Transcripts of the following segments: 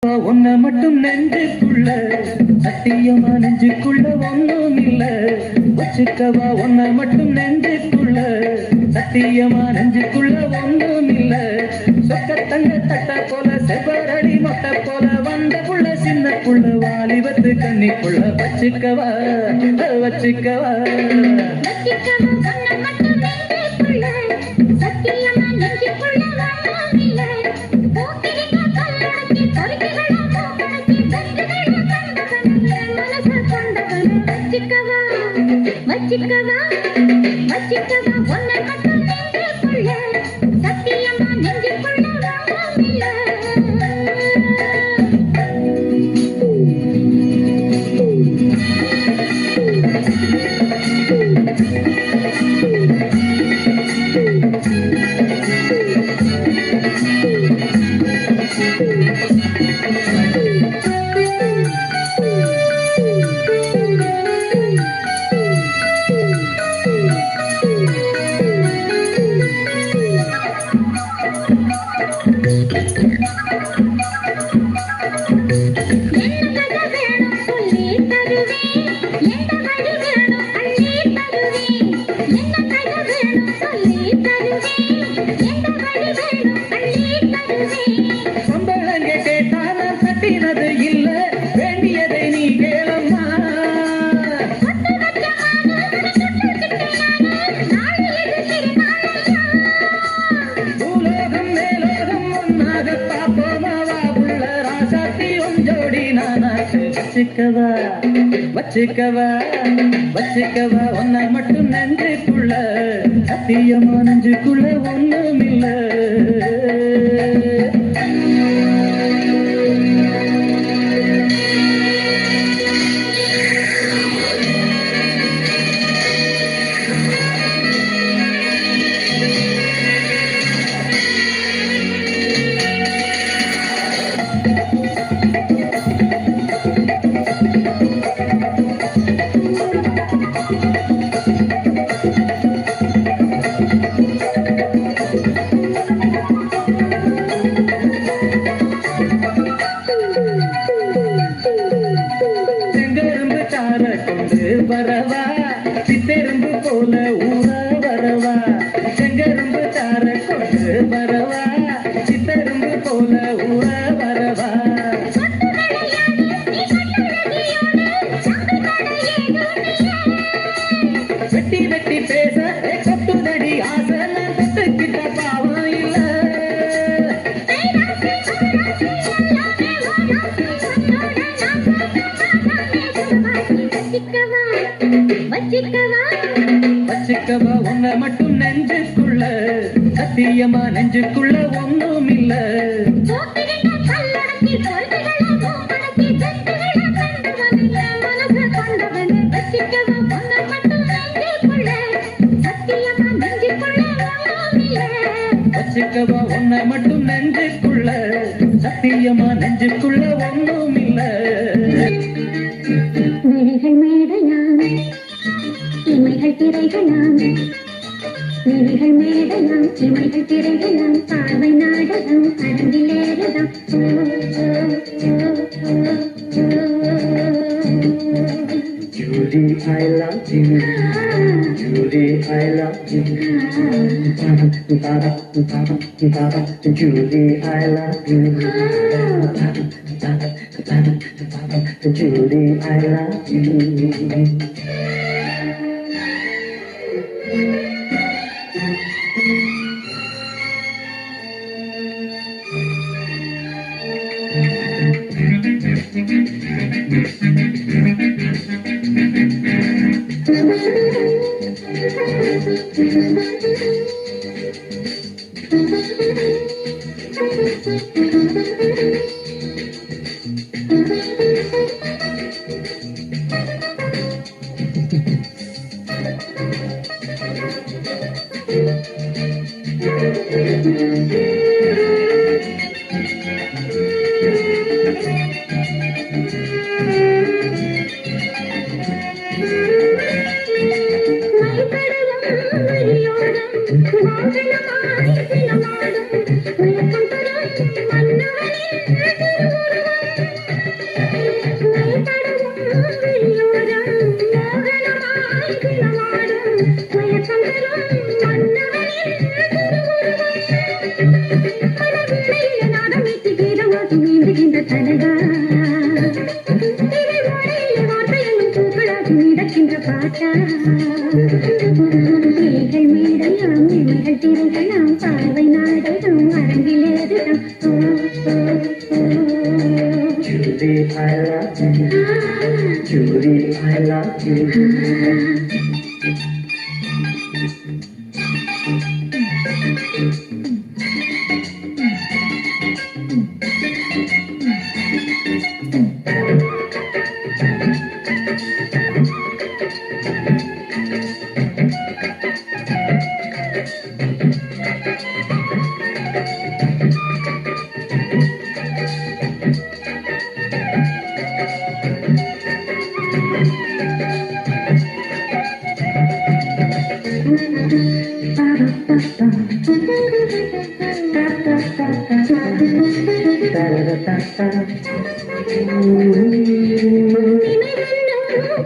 உன்னை மட்டும் நெஞ்சுக்குள்ள சத்தியமா நெஞ்சுக்குள்ள ஒன்னும் இல்ல வச்சுக்கவா உன்னை மட்டும் நெஞ்சுக்குள்ள சத்தியமா நெஞ்சுக்குள்ள ஒன்னும் இல்ல சொக்கத்தங்க தட்ட போல செவ்வரடி மொட்டை போல வந்த புள்ள சின்ன புள்ள வாலிபத்து கண்ணிக்குள்ள வச்சுக்கவா வச்சுக்கவா வச்சிக்கவா வச்சிக்கவா உன்னை மட்டும் நெஞ்சுக்குள்ள சத்தியமா நெஞ்சுக்குள்ள வாழவில்ல இல்ல வேண்டியதை நீ கேளம்மா பூலோகம் மேலோகம் ஒன்னாக பாப்போமாவா உள்ள ராசாத்தி ஒஞ்சோடி நானாக்கு வச்சுக்கவா வச்சுக்கவா வச்சுக்கவா உன்னை மட்டும் நெஞ்சுக்குள்ள சத்தியமா நெஞ்சுக்குள்ள ஒண்ணும் இல்ல வரவா சித்தெரும்பு போல ஊர வரவா செங்கரும்பு தார கொண்டு வரவா சித்தெரும்பு போல ஊர வரவா வெட்டி வெட்டி பேச கொட்டுதடி ஆசை நான் தொட்டுக்கிட்ட பாவம் இல்ல வச்சுக்கவா உன்னை மட்டும் நெஞ்சுக்குள்ள சத்தியமா நெஞ்சுக்குள்ள ஒன்னும் இல்ல வச்சுக்கவா உன்னை மட்டும் நெஞ்சுக்குள்ள சத்தியமா நெஞ்சுக்குள்ள ஒன்னும் இல்ல இமைகள் திரைகளாம் விழிகள் மேடையாம் இமைகள் திரைகளாம் பார்வை நாடகம் அரங்கிலேறதாம் Judy, I love you. Judy, I love you. Judy, I love you. Judy, I love you. மன்னவனே நீந்துகின்ற தலைவா இவை மழையிலே வார்த்தை என்னும் பூக்களாகி மிதக்கின்ற பாட்டா மேகை மேடையாம் இமைகள் திரைகளாம் பார்வை நாடகம் அரங்கிலேறுதான் Julie, I love you. Julie, I love you.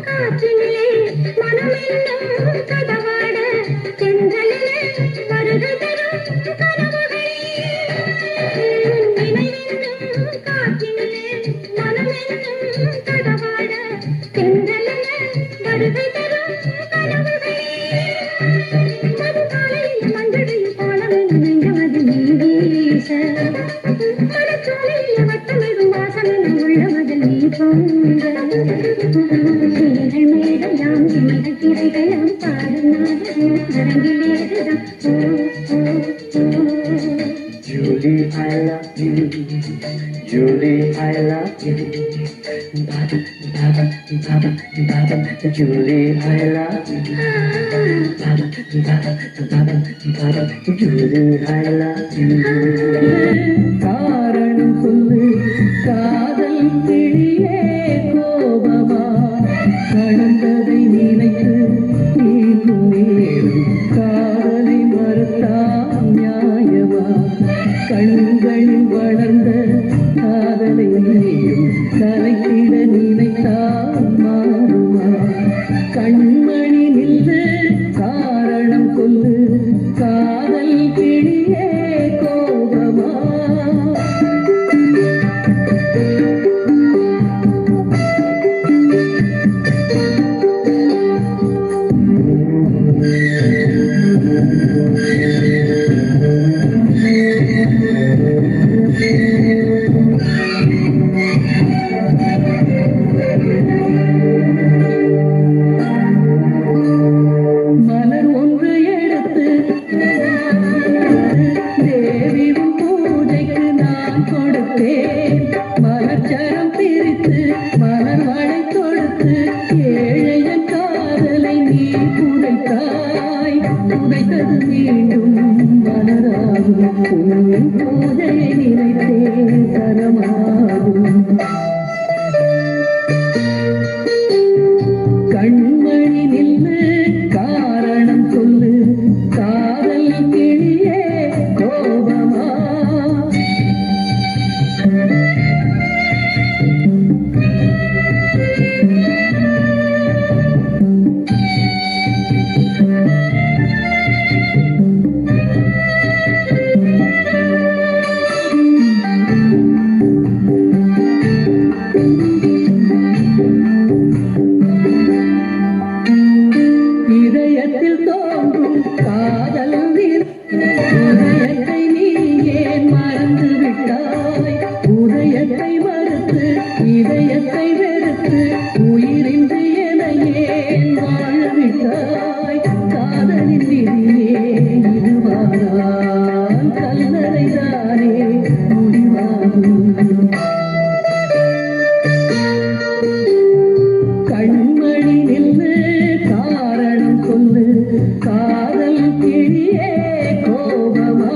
காற்றினிலே மனமென்னும் கதவாட தென்றலிலே வருகை தரும் கனவுகளே நினைவென்னும் காற்றினிலே மனமென்னும் கதவாட தென்றலிலே வருகை தரும் கனவுகளே மதுகாலையில் மஞ்சளையில் கோலமென நெஞ்சமது நீ வீச மனச்சோலையில் வட்டமிடும் வாசமென உள்ளமதில் நீ பொங்க மேடையாம் இமைகள் திரைகளாம் பாடும் நாடகம் அரங்கிலேறுதான் Julie, I love you. Julie, I love you. Baba, Baba, Baba, Baba. Julie, I love you. Baba, Baba, Baba, Baba. Julie, I love you. காரணம் சொல்லு காதல் கிளியே கோபமா கடந்ததை நினைத்து நீங்கும் நேரம் காதலை மறுத்தால் நியாயமா கண்களில் வளர்ந்த காதலை நீயும் கலைத்திட நினைத்தால் மாறுமா கண்மணி நின்று காரணம் சொல்லு காதல் கிளியே கோபமா மலர் ஒன்று எடுத்து தேவி பூஜைக்கு நான் கொடுத்தேன் மலச்சரம் பிரித்து மலர் வளை கொடுத்து ஏழையன் காதலை நீ புதைத்தாய் புதைத்தது மீண்டும் மலராகும் உன் பூஜையை நினைத்தேன் தரமாகும் கண்மணி நின்று காரணம் சொல்லு காதல் கிளியே கோபமா இதயத்தில் தோன்றும் காதல் உதயத்தை நீ ஏன் மறந்து விட்டாய் உதயத்தை மறுத்து இதயத்தை வெறுத்து உயிரின்றி என ஏன் வாழ்விட்டாய் காதலின் விதியே இதுவானால் கல்லறைதானே முடிவாகும் கண்மணி நின்று காரணம் சொல்லு காதல் கிளியே கோபமா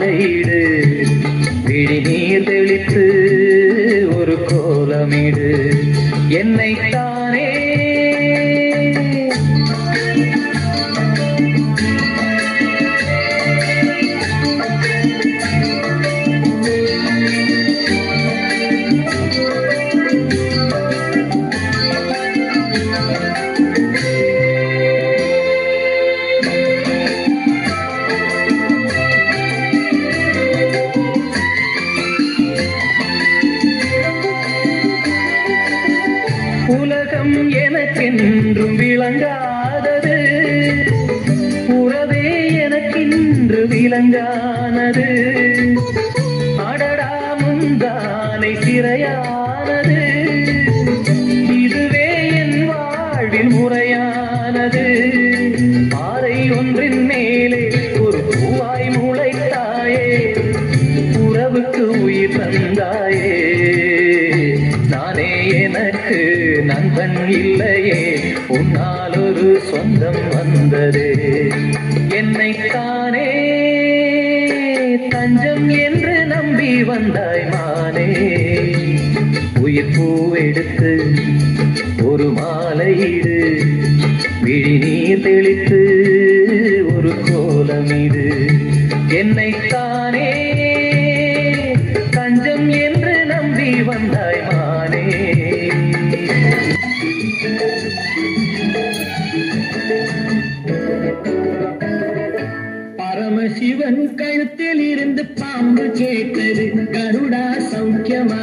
மாலையிடு விழி நீர் தெளித்து ஒரு கோலமிடு என்னைத்தானே உலகம் எனக்கென்றும் விளங்காதது உறவே எனக்கென்று விளங்கானது அடடா முந்தானை சிறையானது இதுவே என் வாழ்வில் முறையானது பாறை ஒன்றின் மேலே ஒரு பூவாய் முளைத்தாயே உறவுக்கு உயிர் தந்தாயே நானே எனக்கு நண்பன் இல்லையே உன்னால் ஒரு சொந்தம் வந்ததே என்னைத்தானே தஞ்சம் என்று நம்பி வந்தாய் மானே உயிர் பூவெடுத்து ஒரு மாலையிடு விழி நீர் தெளித்து ஒரு கோலமிடு என்னைத்தானே தஞ்சம் என்று நம்பி வந்தாய் மானே பரமசிவன் கழுத்தில் இருந்து பாம்பு கேட்டது கருடா சௌக்கியமா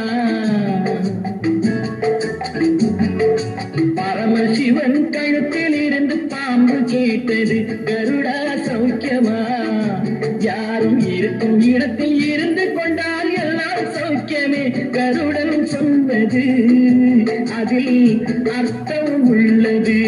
பரமசிவன் கழுத்தில் இருந்து பாம்பு கேட்டது கருடா சௌக்கியமா யாரும் இருக்கும் இடத்தில் இருந்து கொண்டால் எல்லாம் சௌக்கியமே கருடன் சொன்னது அதில் அர்த்தம் உள்ளது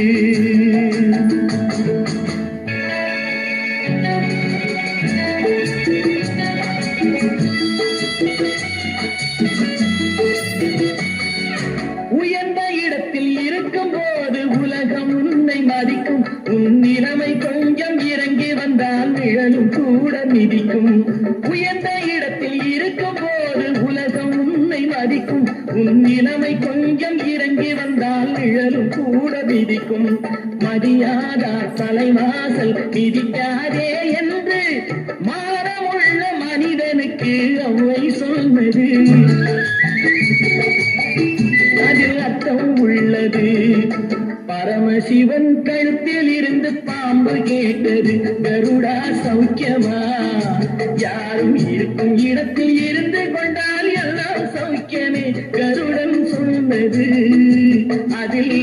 உயர்ந்த இடத்தில் இருக்கும் போது உலகம் உன்னை மதிக்கும் உன் நிலைமை கொஞ்சம் இறங்கி வந்தால் நிழலும் கூட மிதிக்கும் உயர்ந்த இடத்தில் இருக்கும் போது உலகம் உன்னை மதிக்கும் உன் நிலைமை கொஞ்சம் இறங்கி வந்தால் நிழலும் கூட மிதிக்கும் மதியாதார் தலைவாசல் மிதிக்காதே என்று மாறமுள்ள மனிதனுக்கு அவ்வை சொன்னது அதில் அர்த்தம் உள்ளது பரமசிவன் கழுத்தில் இருந்து பாம்பு கேட்டது கருடா சௌக்கியமா யாரும் இருக்கும் இடத்தில் இருந்து கொண்டால் எல்லாம் சௌக்கியமே கருடன் சொன்னது அதில்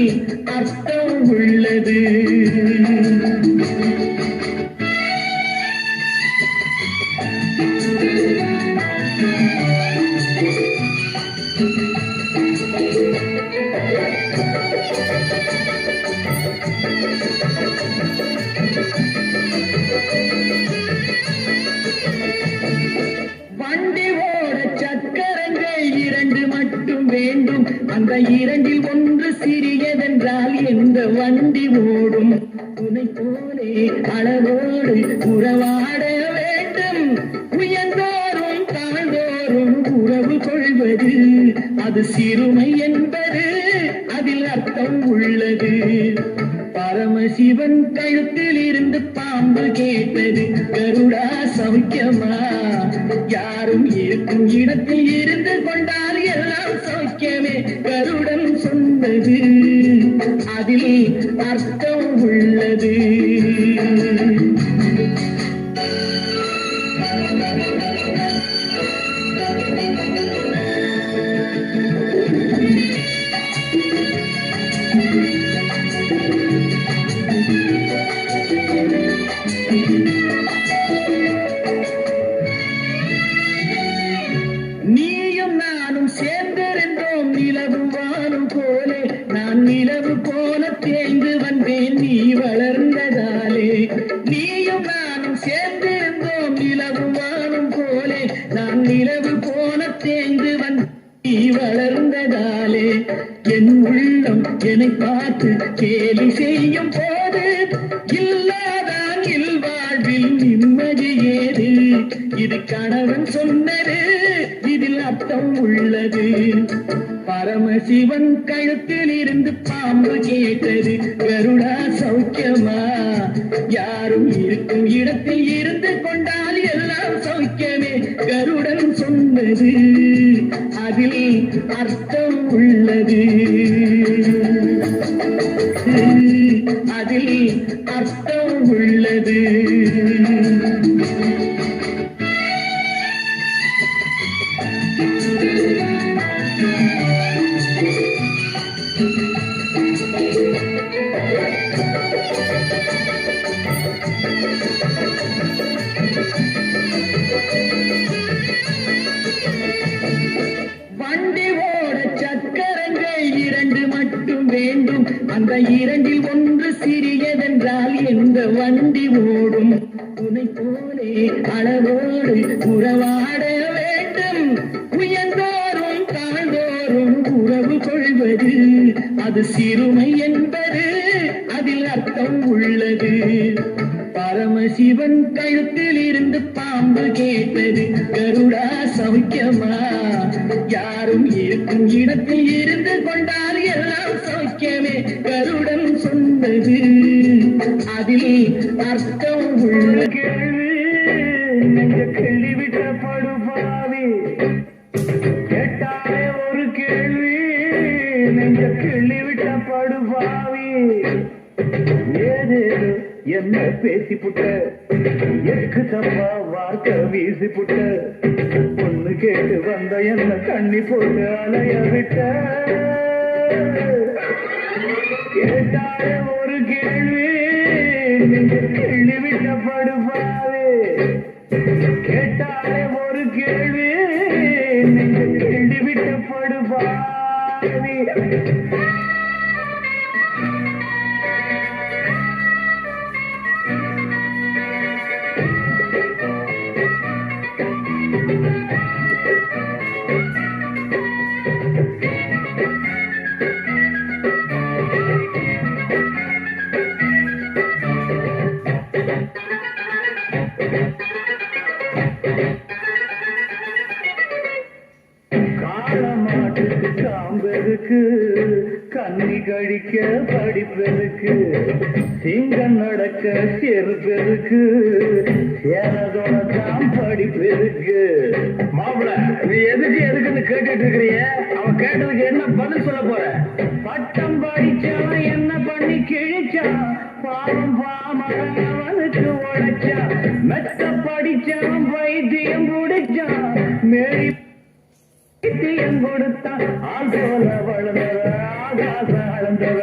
அர்த்தம் உள்ளது வண்டி ஓட சக்கரங்கள் இரண்டு மட்டும் வேண்டும் அந்த இரண்டில் ஒன்று சிறியதென்றால் எந்த வண்டி ஓடும் துணை போலே அளவோடு உறவாட வேண்டும் உயர்ந்தோறும் தாழ்ந்தோறும் உறவு கொள்வது அது சிறுமை என்பது அதில் அர்த்தம் உள்ளது பரமசிவன் கழுத்தில் இருந்து பாம்பு கேட்டது கருடா சௌக்கியமா யாரும் இருக்கும் இடத்தில் இருந்து கொண்டால் எல்லாம் சௌக்கியமே கருடன் சொன்னது அதில் அர்த்தம் உள்ளது நீயும் நானும் சேர்ந்திருந்தோம் நிலவு வானம் போலே நான் நிலவு போல தேய்ந்து வந்தேன் நீ வளர்ந்ததாலே நீயும் நானும் சேர்ந்திருந்தோம் நிலவு வானம் போலே நான் நிலவு போல தேய்ந்து வந்தேன் நீ வளர்ந்ததாலே என் உள்ளம் என்னை பார்த்து கேலி செய்யும் போது இல்லாதான் இல்வாழ்வில் நிம்மதி ஏது இது கணவன் சொன்னது இதில் அர்த்தம் உள்ளது. பரமசிவன் கழுத்தில் இருந்து பாம்பு கேட்டது, கருடா சௌக்கியமா? யாரும் இருக்கும் இடத்தில் இருந்து கொண்டால் எல்லாம் சௌக்கியமே. கருடன் சொன்னது அதில் அர்த்தம் உள்ளது, அதில் அர்த்தம் உள்ளது. வண்டி ஓட சக்கரங்கள் இரண்டு மட்டும் வேண்டும், அந்த இரண்டில் ஒன்று சிறியதென்றால் எந்த வண்டி ஓடும்? துணை போலே அளவோடு உறவாட வேண்டும், உயர்ந்தோறும் தாழ்ந்தோறும் உறவு கொள்வது அது சிறுமை என்பது அதில் அர்த்தம் உள்ளது. பரமசிவன் கழுத்தில் இருந்து பாம்பு கேட்டது, கருடா சௌக்கியமா? யாரும் இருக்கும் இடத்தில் இருந்து கொண்டால் எல்லாம் சௌக்கியமே. கருடன் சொன்னது அதில் அர்த்தம் உள்ள கேள்வி. நெஞ்ச கிள்ளிவிட்ட படுபாவி கேட்டாலே ஒரு கேள்வி, நெஞ்ச கிள்ளிவிட்ட படுபாவி. ஏதேதோ என்ன பேசிப்புட்ட, எக்கு தப்பா வார்த்தை வீசிப்புட்ட, பொண்ணு கேட்டு வந்த என்ன கண்ணி போட்டு அலைய விட்ட. கேட்டாலே ஒரு கேள்வி, நீங்க கேள்வி விட்ட படுபாவே. கேட்டாலே ஒரு கேள்வி, நீங்க கேள்வி விட்ட படுபாவே. காலமாட்டுக்கு காம்பெருக்கு, கண்ணி கழிக்க படிப்பெருக்கு, சிங்கம் நடக்க செருப்பெருக்கு, சேனதோட தான் படிப்பெருக்கு. மாப்பிள, நீ எதுக்குன்னு கேட்டுட்டு இருக்கிறீங்க? அவன் கேட்டதுக்கு என்ன பதில் சொல்ல போற? பட்டம் படிச்சான், என்ன பண்ணி கிழிச்சான், பாவம் பாமகன் அவனுக்கு உழைச்சான், மெத்த படிச்சான், வைத்தியம் பிடிச்சான், மேரி வைத்தியம் கொடுத்தான், ஆள் போல வளர்ந்தவ, ஆகாசம் அளந்தவ,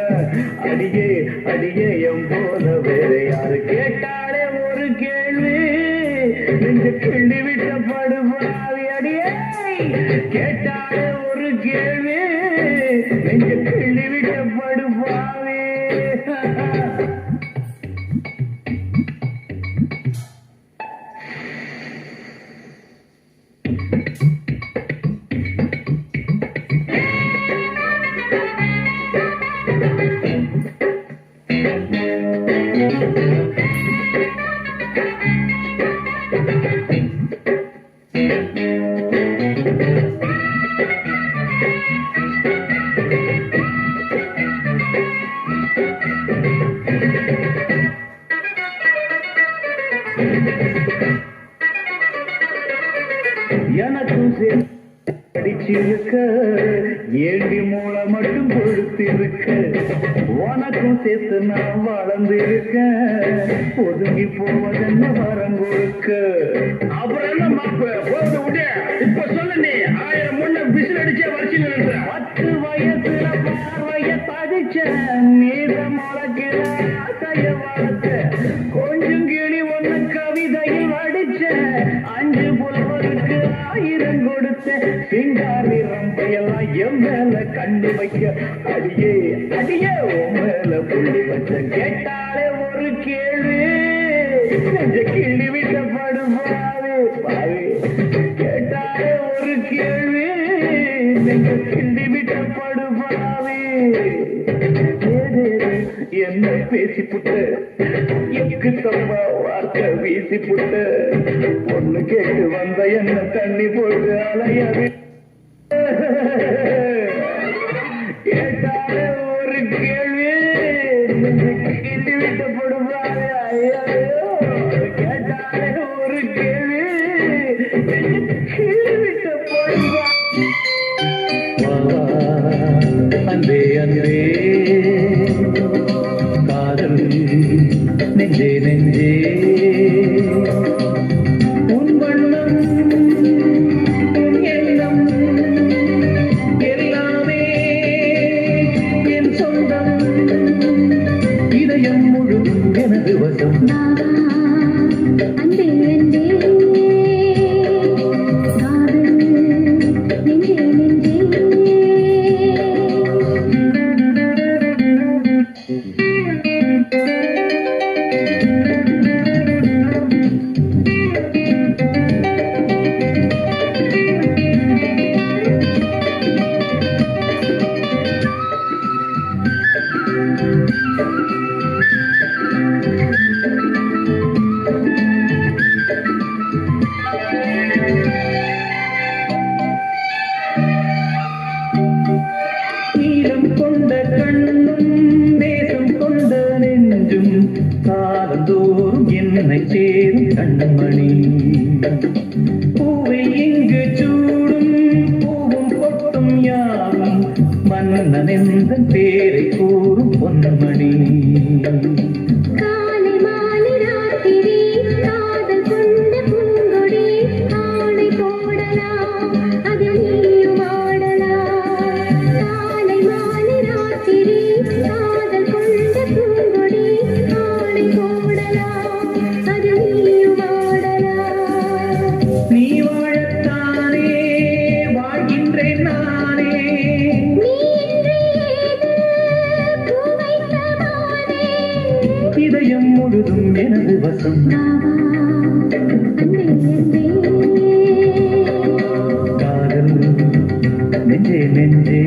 அடியே அடியே எம் போல வேற யாரு? கேட்டாலே ஒரு கேள்வி, நெஞ்ச கிள்ளி விட்ட படுபாவி. அடியே கேட்டாலே ஒரு கேள்வி, நெஞ்ச கிள்ளி விட்ட படுபாவி. எனக்கும் படிச்சிருக்க, ஏண்டி மூளை மட்டும் பொழுத்திருக்க, உனக்கும் சேர்த்து நான் வளர்ந்திருக்க, ஒதுங்கி போவதென்ன வரம் கொடுக்க. அப்புறம் என்ன மாப்பு போது விட, இப்ப சொல்லு நீ 1000 முன்ன விசில் அடிச்சே வரிசையில் நின்ற 10 வயசுல பார்வைய பதிச்ச, நீத முளைக்கிற ஆசைய வளர்த்த, கொஞ்சம் கிளி ஒண்ணு கவிதையில் அடிச்ச, 5 புலவருக்கு 1000 கொடுத்த, சிங்காரி ரம்பையெல்லாம் என் மேல கண்ணு வைக்க, அடியே அடியே உன் மேல புள்ளி வச்ச. கேட்டாலே ஒரு கேள்வி, நெஞ்ச கிள்ளி விட்ட படுபாவே பாவே. கேட்டாலே ஒரு கேள்வி, நெஞ்ச கிள்ளி விட்ட படுபாவே. என்ன பேசிப்புட்ட, எக்கு தப்பா வார்த்தை வீசிப்புட்ட, பொண்ணு கேட்டு வந்த வந்த என்ன தண்ணி போட்டு அலையவே கேட்டாலே ஒரு கேள்வி கிண்டி விட்டு போடுவாங்க. கேட்டாலே ஒரு கேள்வி கிண்டி விட்டு போடுவாங்க. அன்பே அன்பே காதல் நெஞ்சே நெஞ்சே உன் வண்ணம் உன் எண்ணம் எல்லாமே என் சொந்தம் இதயம் முழுதும் எனது வசம். அன்பே அன்பே காதல் நெஞ்சே நெஞ்சே நீலம் கொண்ட கண்ணும் நேசம் கொண்ட நெஞ்சும் காலந்தோறும் என்னை சேரும் கண்மணி. பூவை இங்கு சூடும் பூவும் பொட்டும் யாவும் மன்னன் என்ற பேரை கூறும் பொன்மணி. காலை மாலை ராத்திரி காதல் கொண்ட பூங்கொடி ஆடை போடலாம் அதில் நீயும் ஆடலாம். காலை மாலை ராத்திரி காதல் கொண்ட பூங்கொடி ஆடை போடலாம் அதில் நீயும் ஆடலாம். நீ வாழத்தானே வாழ்கின்றேன் நானே. நீ இன்றி ஏது பூ வைத்த மானே. இதயம் முழுதும் எனது வசம். அன்பே அன்பே காதல் நெஞ்சே நெஞ்சே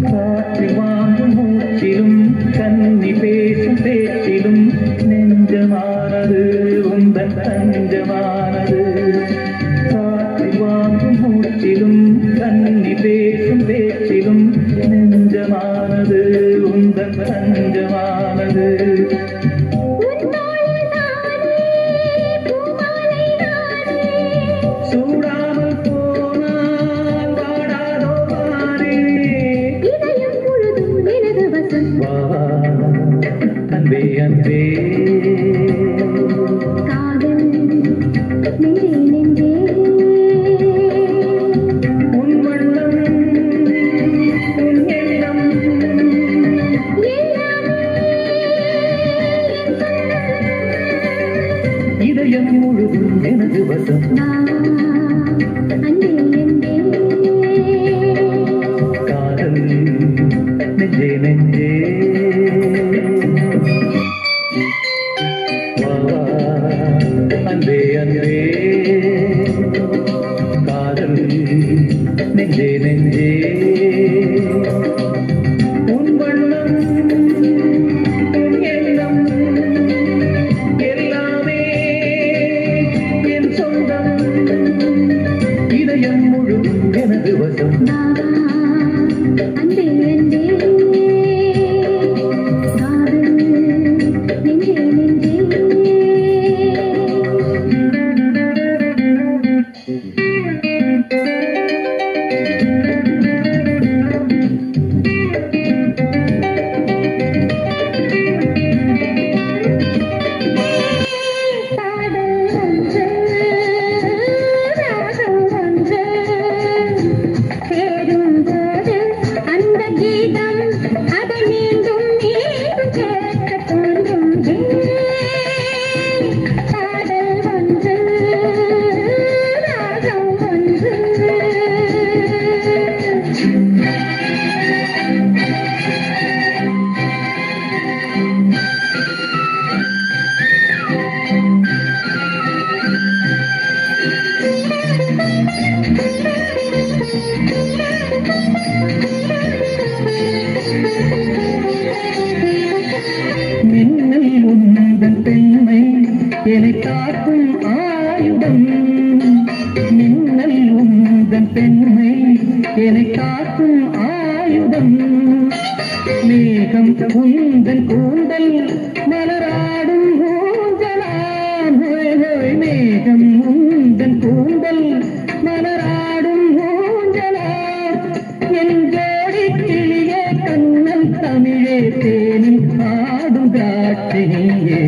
காற்று வாங்கும் மூச்சிலும் கன்னி பேசும் பேச்சிலும் நெஞ்சமானது உந்தன் தஞ்சமானது. காற்று வாங்கும் மூச்சிலும் கன்னி பேசும் பேச்சிலும் நெஞ்சமானது உந்தன் தஞ்சமானது. சூடாமல் போனால் வாடாதோ வாரே. வா அன்பே அன்பே உன் வண்ணம் உன் எண்ணம் இதயம் முழுதும் எனது வசம். காதல் நெஞ்சே நெஞ்சே வா அன்பே அன்பே காதல் நெஞ்சே நெஞ்சே உன் வண்ணம் உன் எண்ணம் எல்லாமே என் சொந்தம் இதயம் முழுதும் எனது வசம். அன்பே அன்பே காதல் நெஞ்சே நெஞ்சே என்னை காக்கும் ஆயுதம் மேகம் உந்தன் கூந்தல் மலராடும் ஊஞ்சலாம் மேகம் உந்தன் கூந்தல் மலராடும் ஊஞ்சலாம் என் ஜோடி கிளியே கண்ணன் தமிழே தேனில் ஆடும் திராட்சையே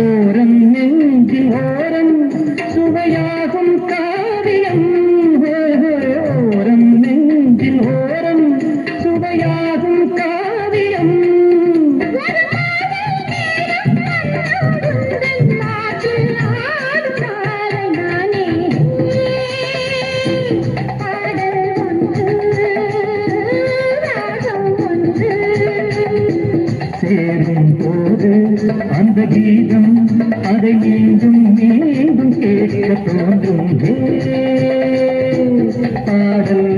ஓரம் நெஞ்சில் ஓரம் சுவையாகும் காவியம் ஓரம் நெஞ்சில் ஓரம் சுவையாகும் காவியம் சேரும் போது அந்த கீதம் அதை மீண்டும் மீண்டும் கேட்க தோன்றும் பாடல்